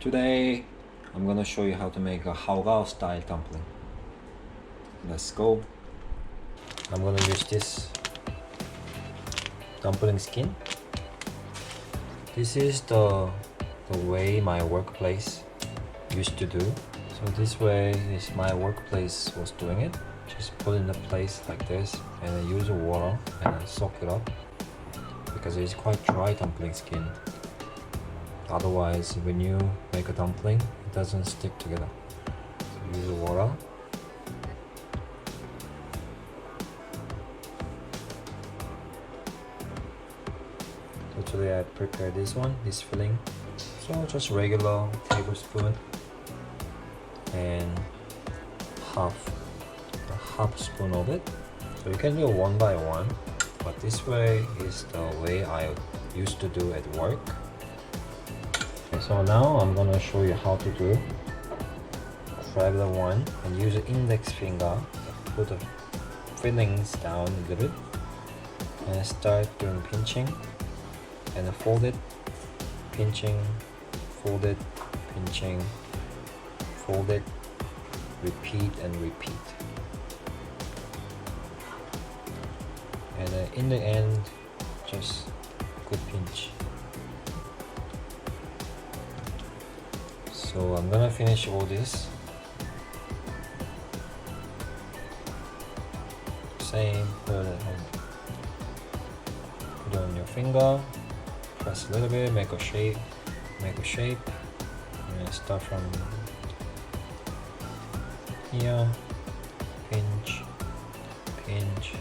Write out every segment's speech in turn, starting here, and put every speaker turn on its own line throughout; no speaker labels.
Today I'm gonna show you how to make a Haogao style dumpling. Let's go. I'm gonna use this dumpling skin. This is the way my workplace used to do. So this way is my workplace was doing it. Just put in a place like this and I use water and I soak it up because it's quite dry dumpling skin. Otherwise, when you make a dumpling, it doesn't stick together. So use water. So today I prepared this one, this filling. So just regular tablespoon and half spoon of it. So you can do one by one, but this way is the way I used to do at work. Okay, so now I'm gonna show you how to do. Grab the one and use the index finger, put the fillings down a little bit, and start doing pinching, and fold it, pinching, fold it, pinching, fold it, repeat and repeat. And in the end, just good pinch. So I'm gonna finish all this. Same, put it on your finger, press a little bit, make a shape, and start from here, pinch, pinch.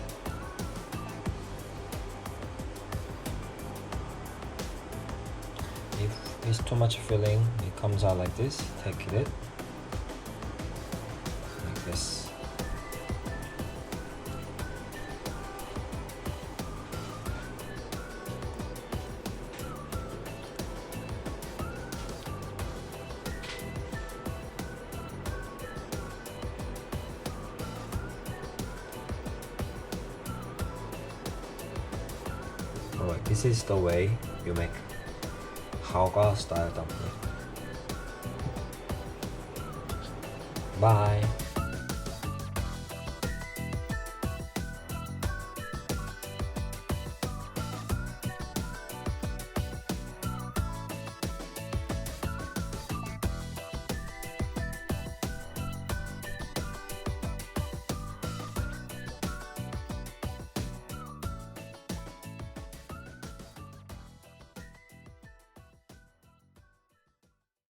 If it's too much filling, it comes out like this, take it like this. Alright, this is the way you make Haogao style dumpling. Bye.